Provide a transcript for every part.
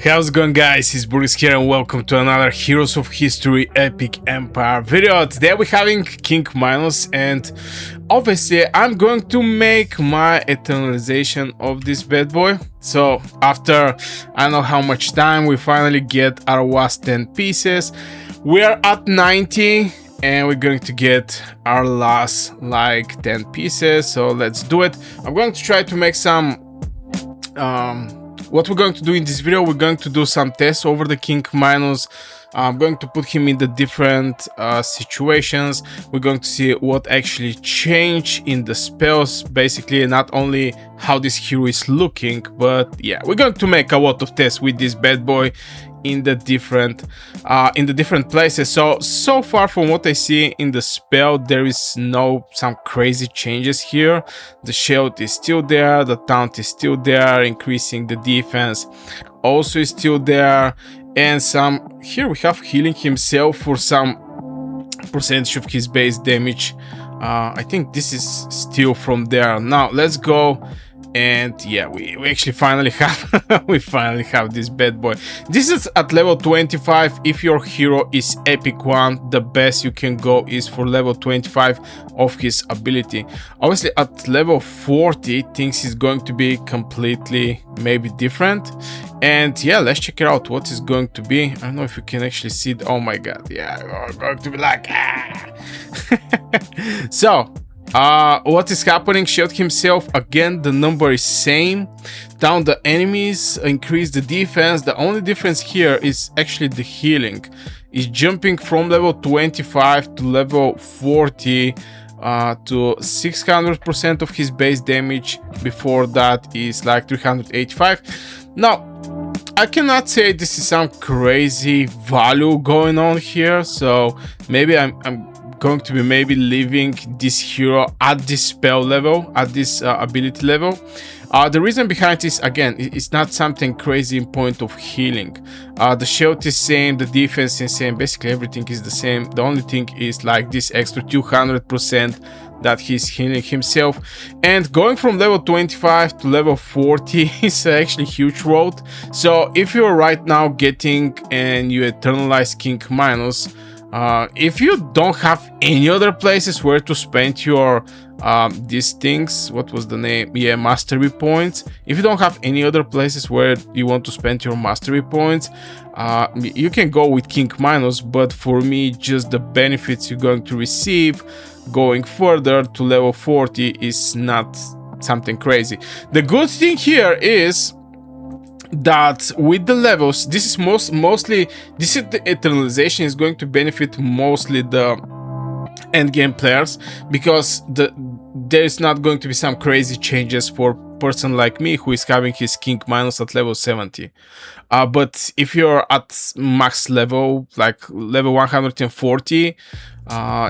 How's it going, guys? It's Boris here and welcome to another Heroes of History Epic Empire video. Today we're having King Minos, and obviously I'm going to make my Eternalization of this bad boy. So after I don't know how much time, we finally get our last 10 pieces. We are at 90 and we're going to get our last like 10 pieces, so let's do it. I'm going to try to make some what we're going to do in this video, we're going to do some tests over the King Minos. I'm going to put him in the different situations. We're going to see what actually changed in the spells, basically not only how this hero is looking, but yeah, we're going to make a lot of tests with this bad boy in the different places. So far from what I see in the spell, there is no some crazy changes here. The shield is still there, the taunt is still there, increasing the defense also is still there, and some here we have healing himself for some percentage of his base damage. I think this is still from there. Now let's go. And yeah, we actually finally have we finally have this bad boy. This is at level 25. If your hero is epic 1, the best you can go is for level 25 of his ability. Obviously at level 40 things is going to be completely maybe different. And yeah, let's check it out what is going to be. I don't know if you can actually see it. Oh my god, yeah, we're going to be like So what is happening? Shield himself again, the number is same. Down the enemies, increase the defense. The only difference here is actually the healing. Is jumping from level 25 to level 40 to 600% of his base damage. Before that is like 385. Now I cannot say this is some crazy value going on here, so maybe I'm going to be maybe leaving this hero at this spell level, at this ability level. The reason behind this, again, it's not something crazy in point of healing. The shield is same, the defense is same, basically everything is the same. The only thing is like this extra 200% that he's healing himself. And going from level 25 to level 40 is actually huge road. So if you're right now getting and you Eternalized King Minos, if you don't have any other places where to spend your these things, what was the name? Yeah, mastery points. If you don't have any other places where you want to spend your mastery points, you can go with King Minos, but for me, just the benefits you're going to receive going further to level 40 is not something crazy. The good thing here is that with the levels, this is mostly this is the Eternalization is going to benefit mostly the end game players, because there is not going to be some crazy changes for person like me who is having his King Minos at level 70. But if you're at max level, like level 140,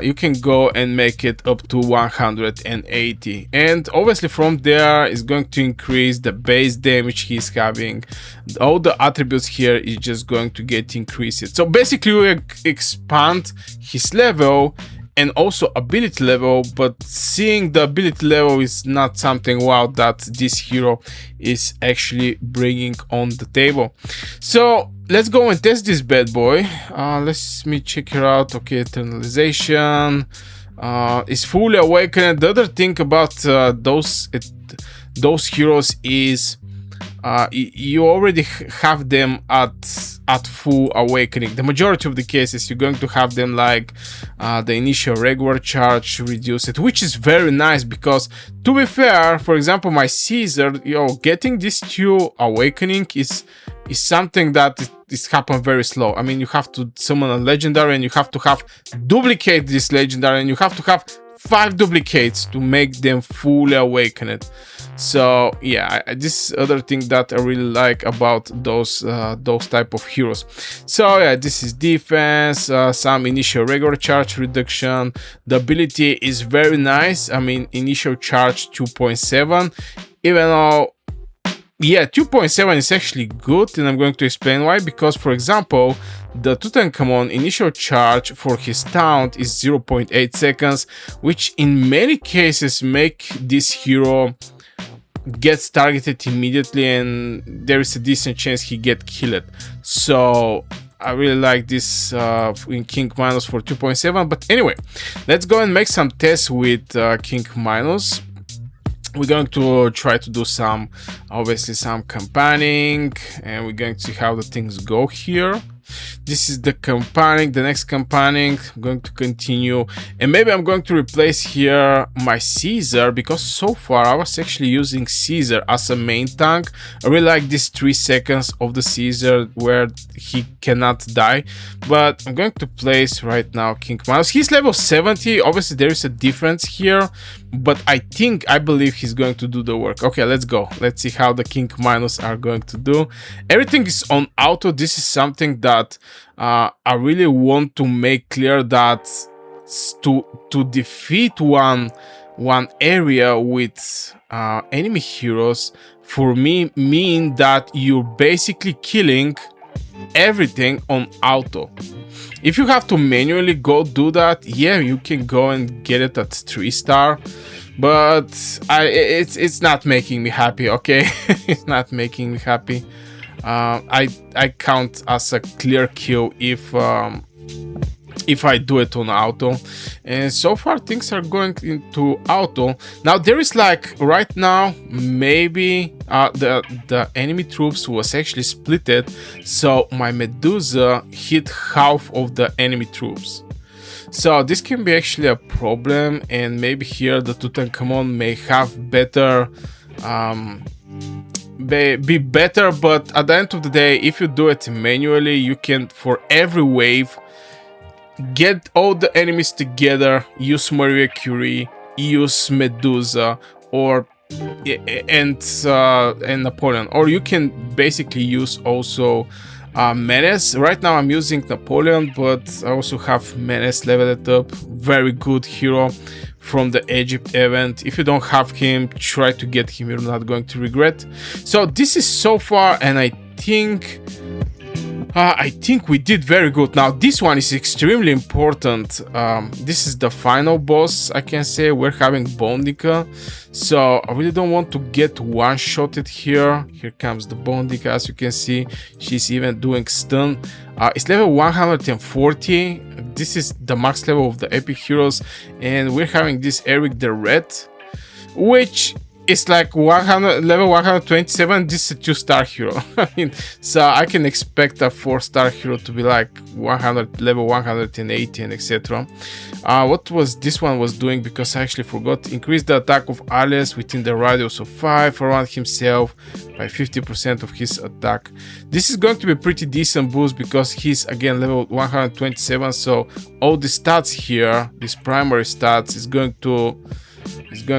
you can go and make it up to 180, and obviously from there is going to increase the base damage he's having. All the attributes here is just going to get increased. So basically we expand his level and also ability level, but seeing the ability level is not something wow that this hero is actually bringing on the table. So let's go and test this bad boy. Let me check it out. Okay, Eternalization is fully awakened. The other thing about those heroes is you already have them at full awakening. The majority of the cases you're going to have them like the initial regular charge reduced, which is very nice, because to be fair, for example, my Caesar, getting this 2 awakening is something that is happen very slow. I mean, you have to summon a legendary and you have to have duplicate this legendary, and you have to have 5 duplicates to make them fully awakened. So yeah, this is other thing that I really like about those type of heroes. So yeah, this is defense, some initial regular charge reduction. The ability is very nice. I mean, initial charge 2.7, even though yeah, 2.7 is actually good, and I'm going to explain why. Because for example, the Tutankhamun initial charge for his taunt is 0.8 seconds, which in many cases make this hero gets targeted immediately, and there is a decent chance he get killed. So I really like this in King Minos for 2.7. But anyway, let's go and make some tests with King Minos. We're going to try to do some, obviously, some campaigning, and we're going to see how the things go here. This is the campaigning, the next campaigning. I'm going to continue, and maybe I'm going to replace here my Caesar, because so far I was actually using Caesar as a main tank. I really like this 3 seconds of the Caesar where he cannot die, but I'm going to place right now King Minos. He's level 70. Obviously there is a difference here, but I believe he's going to do the work. Okay, let's go. Let's see how the King Minos are going to do. Everything is on auto. This is something that I really want to make clear, that to defeat one area with enemy heroes, for me, mean that you're basically killing everything on auto. If you have to manually go do that, yeah, you can go and get it at 3-star, but it's not making me happy. Okay, it's not making me happy. I count as a clear kill if I do it on auto, and so far things are going into auto. Now there is, like, right now, maybe the enemy troops was actually splitted, so my Medusa hit half of the enemy troops. So this can be actually a problem, and maybe here the Tutankhamun may have better be better, but at the end of the day, if you do it manually, you can, for every wave, get all the enemies together, use Maria Curie, use Medusa, or and Napoleon, or you can basically use also Menace. Right now I'm using Napoleon, but I also have Menace leveled up, very good hero from the Egypt event. If you don't have him, try to get him, you're not going to regret. So this is so far, and I think we did very good. Now this one is extremely important. This is the final boss, I can say. We're having Bondika, so I really don't want to get one-shotted here. Here comes the Bondika, as you can see. She's even doing stun. It's level 140. This is the max level of the epic heroes, and we're having this Eric the Red, which is like level 127. This is a 2-star hero. I mean, so I can expect a 4-star hero to be like level 180 and etc. What was this one was doing, because I actually forgot. Increase the attack of allies within the radius of 5 around himself by 50% of his attack. This is going to be a pretty decent boost, because he's again level 127, so all the stats here, these primary stats, is going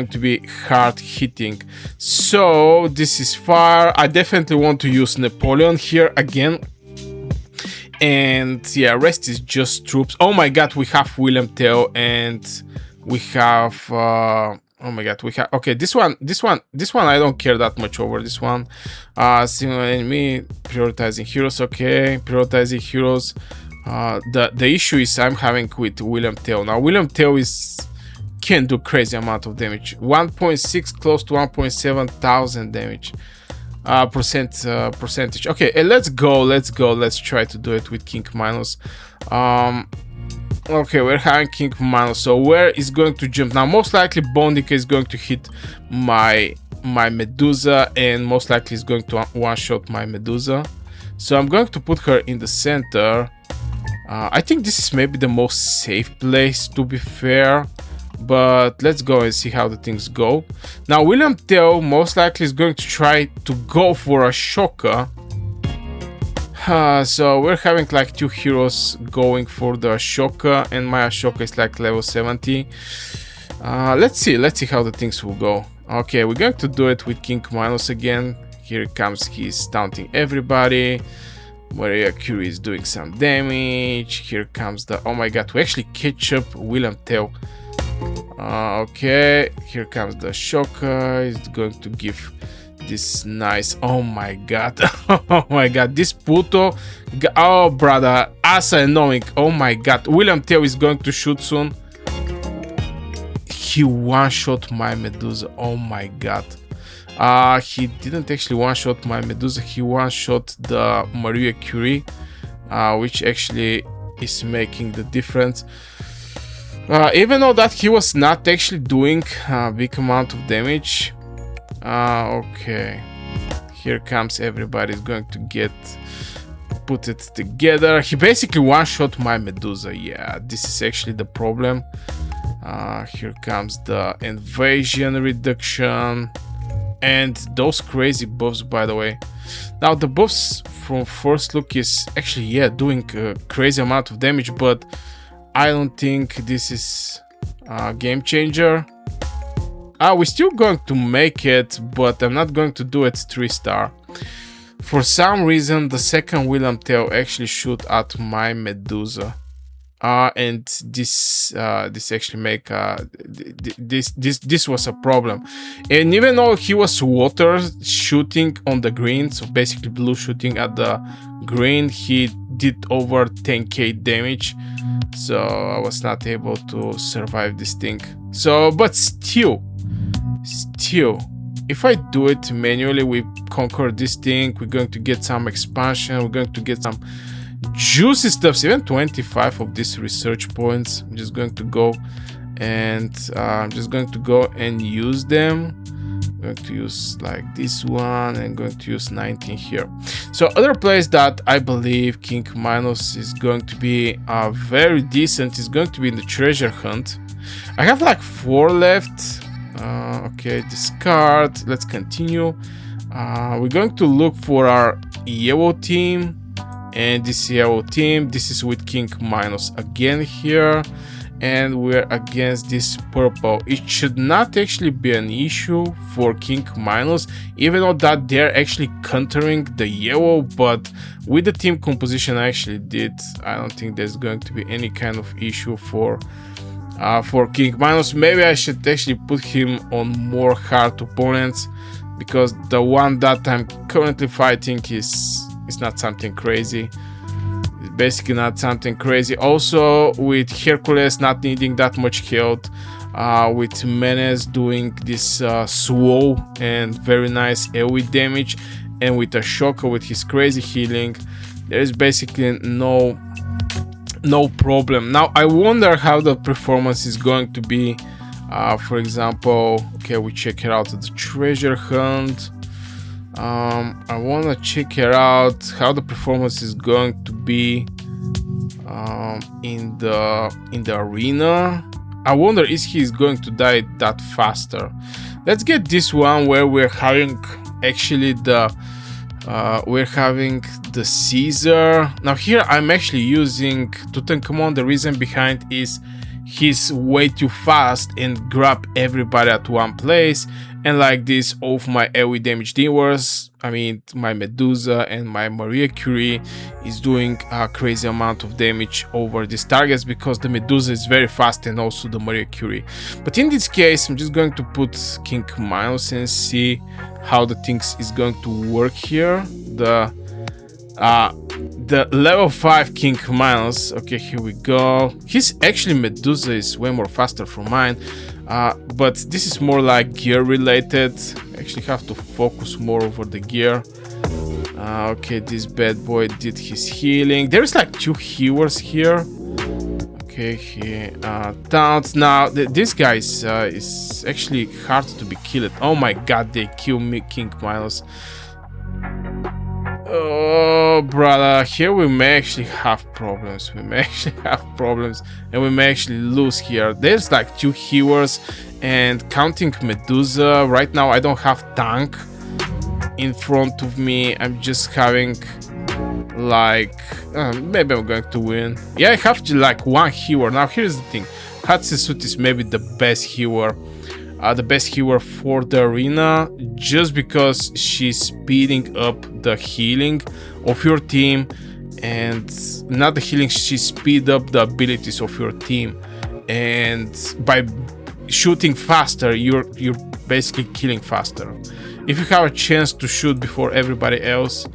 to be hard hitting. So this is fire. I definitely want to use Napoleon here again, and yeah, rest is just troops. Oh my god, we have William Tell, and we have oh my god, we have, okay, this one I don't care that much over this one. Single enemy, prioritizing heroes. Okay, prioritizing heroes. The issue is I'm having with William Tell. Now William Tell can do crazy amount of damage, 1.6 close to 1.7 thousand damage percentage. Okay, let's try to do it with King Minos. Okay, we're having King Minos, so where is going to jump now? Most likely Bondika is going to hit my Medusa, and most likely is going to one-shot my Medusa, so I'm going to put her in the center. I think this is maybe the most safe place, to be fair, but let's go and see how the things go. Now William Tell most likely is going to try to go for a Ashoka. So we're having like 2 heroes going for the Ashoka, and my Ashoka is like level 70. Let's see how the things will go. Okay, we're going to do it with King Minos again. Here comes, he's taunting everybody. Maria Curie is doing some damage. Here comes the, oh my god, we actually catch up William Tell. Okay, here comes the Ashoka. He's going to give this nice, oh my god, oh my god, this Puto, oh brother, as annoying. Oh my god, William Tell is going to shoot soon. He one-shot my Medusa. Oh my god, He didn't actually one-shot my Medusa, he one-shot the Maria Curie, which actually is making the difference. Even though that he was not actually doing a big amount of damage. Okay, here comes everybody's going to get put it together. He basically one-shot my Medusa. Yeah, this is actually the problem. Here comes the invasion reduction and those crazy buffs, by the way. Now the buffs from first look is actually, yeah, doing a crazy amount of damage, but I don't think this is a game changer. We're still going to make it, but I'm not going to do it 3-star. For some reason, the second William Tell actually shoot at my Medusa, and this actually make this was a problem. And even though he was water shooting on the green, so basically blue shooting at the green, he did over 10k damage. So I was not able to survive this thing. So, but still, if I do it manually, we conquer this thing, we're going to get some expansion, we're going to get some juicy stuff, even 25 of these research points. I'm just going to go and use them. I'm going to use like this one and going to use 19 here. So other place that I believe King Minos is going to be very decent is going to be in the treasure hunt. I have like 4 left. Okay, discard. Let's continue. We're going to look for our yellow team, and this yellow team, this is with King Minos again here, and we're against this purple. It should not actually be an issue for King Minos, even though that they're actually countering the yellow, but with the team composition I actually did, I don't think there's going to be any kind of issue for King Minos. Maybe I should actually put him on more hard opponents, because the one that I'm currently fighting is not something crazy. It's basically not something crazy. Also with Hercules not needing that much health, with Minos doing this slow and very nice AoE damage, and with Ashoka with his crazy healing, there is basically no problem. Now I wonder how the performance is going to be. For example, okay, we check it out at the treasure hunt. I want to check it out how the performance is going to be in the arena. I wonder is he going to die that faster. Let's get this one where we're having actually we're having the Caesar. Now here I'm actually using Tutankhamun. The reason behind is he's way too fast and grab everybody at one place, and like this, all of my AoE damage dealers, I mean my Medusa and my Maria Curie, is doing a crazy amount of damage over these targets, because the Medusa is very fast and also the Maria Curie. But in this case I'm just going to put King Minos and see how the things is going to work here. The level 5 King Minos. Okay, here we go. His actually Medusa is way more faster from mine, but this is more like gear related. I actually have to focus more over the gear. Okay, this bad boy did his healing. There's like 2 healers here. Okay, he taunts. Now this guy is actually hard to be killed. Oh my god, they kill me, King Minos. Oh brother, here we may actually have problems. And we may actually lose here. There's like 2 healers, and counting Medusa right now I don't have tank in front of me. I'm just having like maybe I'm going to win. Yeah, I have like 1 healer. Now here's the thing, Hatshepsut is maybe the best healer. The best healer for the arena, just because she's speeding up the healing of your team, and not the healing, she speed up the abilities of your team, and by shooting faster you're basically killing faster. If you have a chance to shoot before everybody else,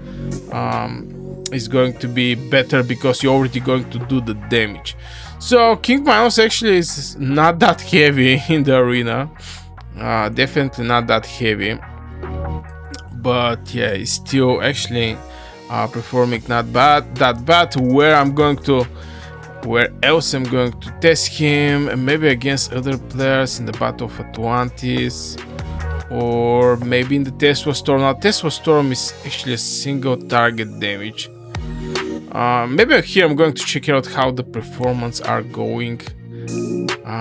it's going to be better, because you're already going to do the damage. So King Minos actually is not that heavy in the arena. Definitely not that heavy. but yeah, it's still actually performing not that bad. Where else I'm going to test him? And maybe against other players in the Battle of Atlantis, or maybe in the Tesla Storm. Now Tesla Storm is actually a single target damage. Maybe here I'm going to check out how the performance are going.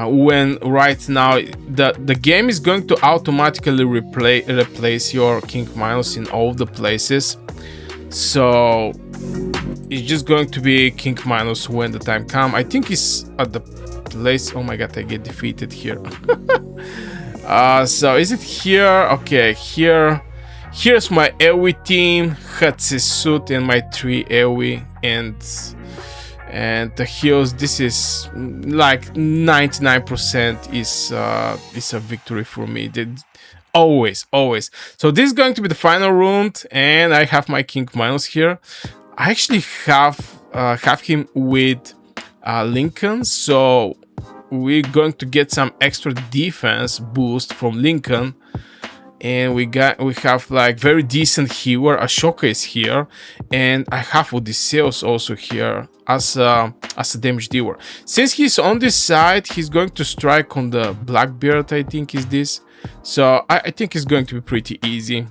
When right now the game is going to automatically replace your King Minos in all the places, so it's just going to be King Minos when the time comes. I think it's at the place. Oh my god, I get defeated here. So is it here? Okay, here's my AoE team, Hatsusut and my 3 AoE, and the heals. This is like 99% is a victory for me. Always. So this is going to be the final round, and I have my King Minos here. I actually have him with Lincoln, so we're going to get some extra defense boost from Lincoln, and we have like very decent healer. Ashoka is here, and I have Odysseus also here as a damage dealer. Since he's on this side, he's going to strike on the Blackbeard, I think is this. So I think it's going to be pretty easy.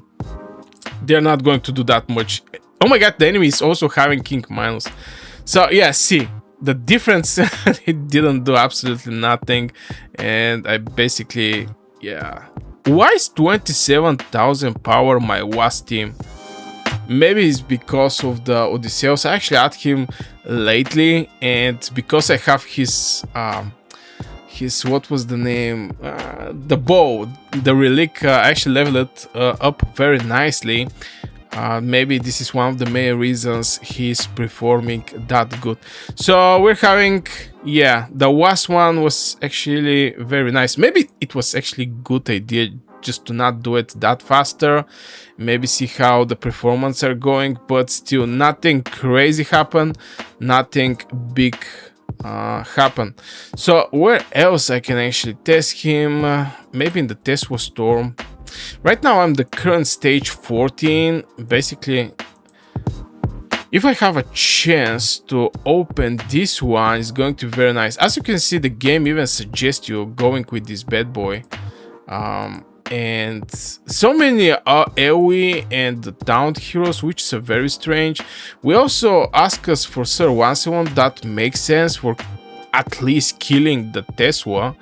They're not going to do that much. Oh my god, the enemy is also having King Minos. So yeah, see the difference. It didn't do absolutely nothing, and I basically, yeah. Why is 27,000 power my WAS team? Maybe it's because of the Odysseus. I actually had him lately, and because I have his what was the name? The bow, the relic. I actually leveled it up very nicely. Maybe this is one of the main reasons he's performing that good. So we're having, yeah, the last one was actually very nice. Maybe it was actually good idea just to not do it that faster. Maybe see how the performance are going, but still nothing crazy happened, nothing big happen. So where else I can actually test him? Maybe in the Tesla Storm. Right now I'm the current stage 14. Basically, if I have a chance to open this one, it's going to be very nice. As you can see, the game even suggests you going with this bad boy. And so many AoE and downed heroes, which is very strange. We also ask us for Sir Once that makes sense for at least killing the Tesla,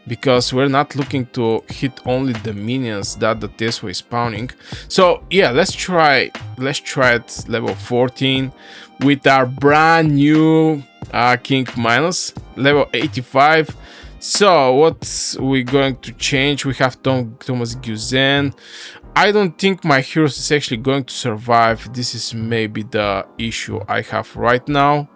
because we're not looking to hit only the minions that the Tesla is spawning. So yeah, let's try it level 14 with our brand new King Minos, level 85. So what we're going to change? We have Thomas Guzen. I don't think my heroes is actually going to survive. This is maybe the issue I have right now.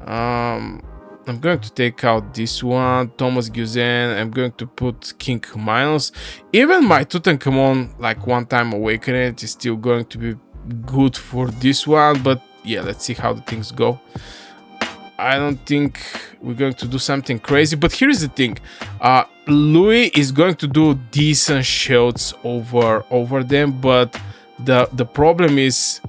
I'm going to take out this one, Thomas Guzen. I'm going to put King Minos. Even my Tutankhamon, like one time awakening, is still going to be good for this one. But yeah, let's see how the things go. I don't think we're going to do something crazy, but here's the thing. Louis is going to do decent shields over them, but the problem is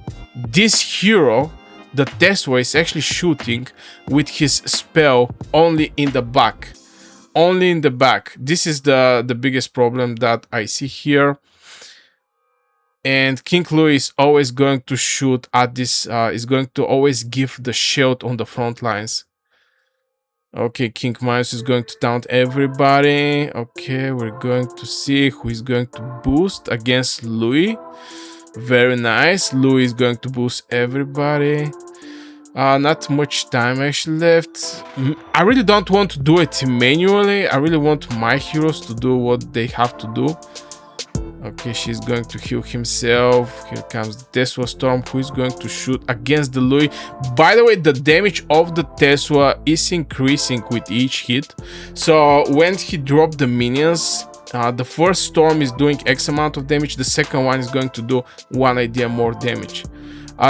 this hero, the Tesla, is actually shooting with his spell only in the back. Only in the back. This is the biggest problem that I see here. And King Louis is always going to shoot at this, is going to always give the shield on the front lines. Okay, King Minos is going to taunt everybody. Okay, we're going to see who is going to boost against Louis. Very nice. Louis is going to boost everybody. Not much time actually left. I really don't want to do it manually. I really want my heroes to do what they have to do. Okay, she's going to heal himself. Here comes the Tesla Storm, who is going to shoot against the Louis. By the way, the damage of the Tesla is increasing with each hit. So when he dropped the minions, the first Storm is doing X amount of damage. The second one is going to do one idea more damage.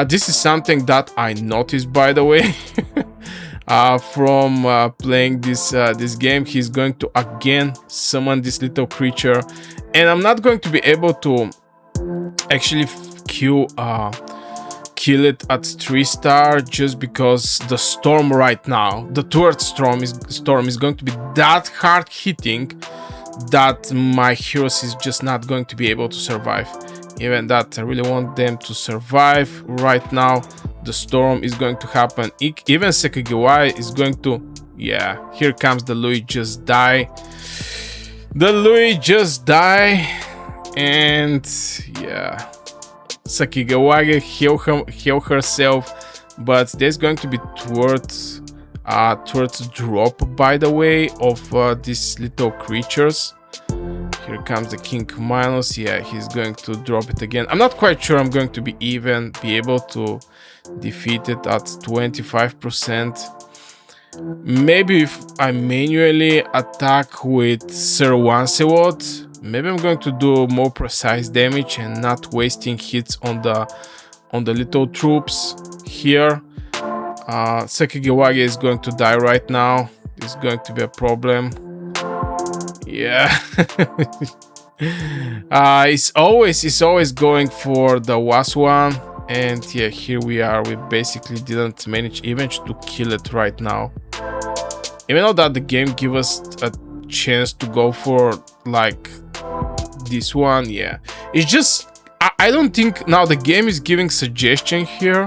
This is something that I noticed, by the way. From playing this game. He's going to again summon this little creature, and I'm not going to be able to actually kill it at 3-star, just because the storm right now, the turret storm is going to be that hard hitting that my heroes is just not going to be able to survive. Even that, I really want them to survive right now. The storm is going to happen. Even Sekigawa is going to, yeah, here comes the Louis just die. The Louis just die, and yeah, Sakigawage heal herself, but there's going to be towards drop, by the way, of these little creatures. Here comes the King Minos. Yeah, he's going to drop it again. I'm not quite sure I'm going to be able to defeat it at 25%. Maybe if I manually attack with Sir Lancelot, maybe I'm going to do more precise damage and not wasting hits on the little troops here. Sekigiwage is going to die right now. It's going to be a problem. Yeah. It's always going for the last one. And yeah, here we are. We basically didn't manage even to kill it right now. Even though that the game give us a chance to go for like this one, yeah. It's just I don't think now the game is giving suggestion here.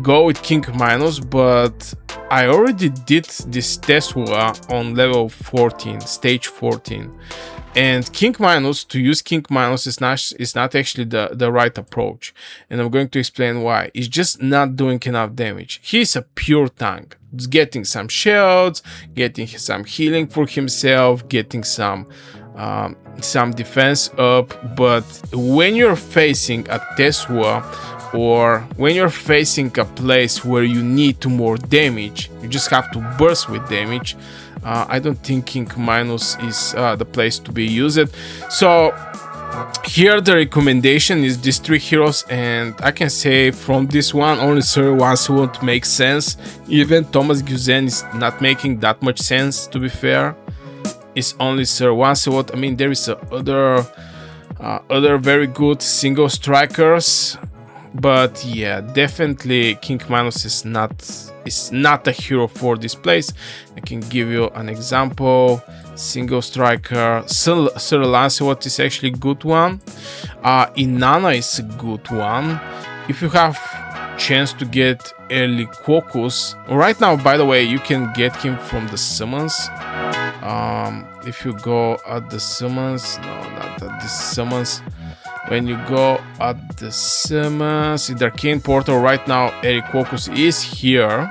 Go with King Minos, but I already did this Tesla on level 14, stage 14. And King Minos, to use King Minos is not actually the right approach. And I'm going to explain why. It's just not doing enough damage. He's a pure tank. It's getting some shields, getting some healing for himself, getting some defense up. But when you're facing a Tesla, or when you're facing a place where you need more damage, you just have to burst with damage. I don't think King Minos is the place to be used. So here the recommendation is these 3 heroes, and I can say from this one only Sir Lancelot makes sense. Even Thomas Guzen is not making that much sense, to be fair. It's only Sir Lancelot. I mean, there is other very good single strikers. But yeah, definitely King Minos is not a hero for this place. I can give you an example. Single striker, Sir Lancelot is actually a good one. Inanna is a good one. If you have chance to get early Quocus, right now, by the way, you can get him from the summons. If you go at the summons, no, not at the summons. When you go at the summons, in the Arcane Portal right now, Eric Quocus is here,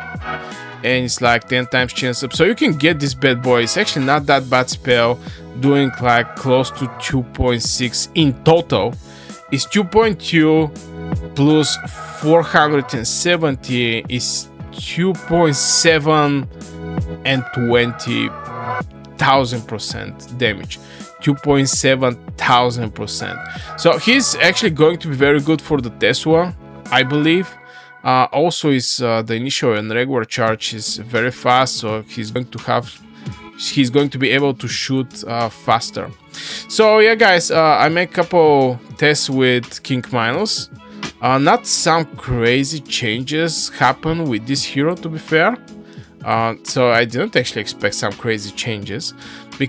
and it's like 10 times chance up. So you can get this bad boy. It's actually not that bad spell, doing like close to 2.6 in total. It's 2.2 plus 470 is 2.7 and 20,000% damage. 2,700%. So he's actually going to be very good for the Tesla, I believe. Also, the initial and regular charge is very fast, so he's going to be able to shoot faster. So yeah, guys, I made a couple tests with King Minos. Not some crazy changes happen with this hero, to be fair. So I didn't actually expect some crazy changes.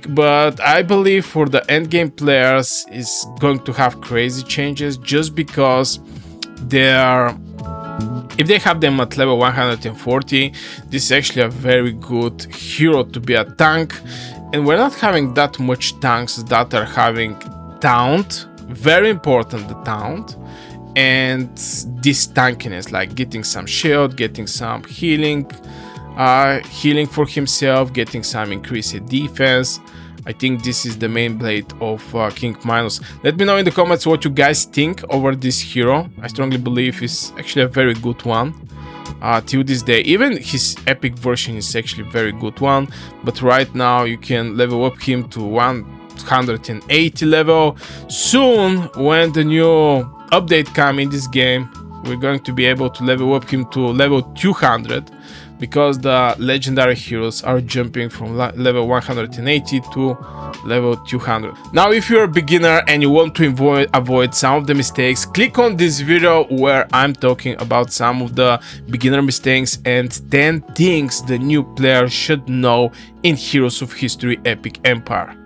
But I believe for the endgame players is going to have crazy changes, just because if they have them at level 140, this is actually a very good hero to be a tank. And we're not having that much tanks that are having taunt, very important, the taunt, and this tankiness, like getting some shield, getting some healing for himself, getting some increased defense. I think this is the main blade of King Minos. Let me know in the comments what you guys think over this hero. I strongly believe he's actually a very good one till this day. Even his epic version is actually a very good one, but right now you can level up him to 180 level. Soon, when the new update come in this game, we're going to be able to level up him to level 200, because the legendary heroes are jumping from level 180 to level 200. Now, if you're a beginner and you want to avoid some of the mistakes, click on this video where I'm talking about some of the beginner mistakes and 10 things the new player should know in Heroes of History Epic Empire.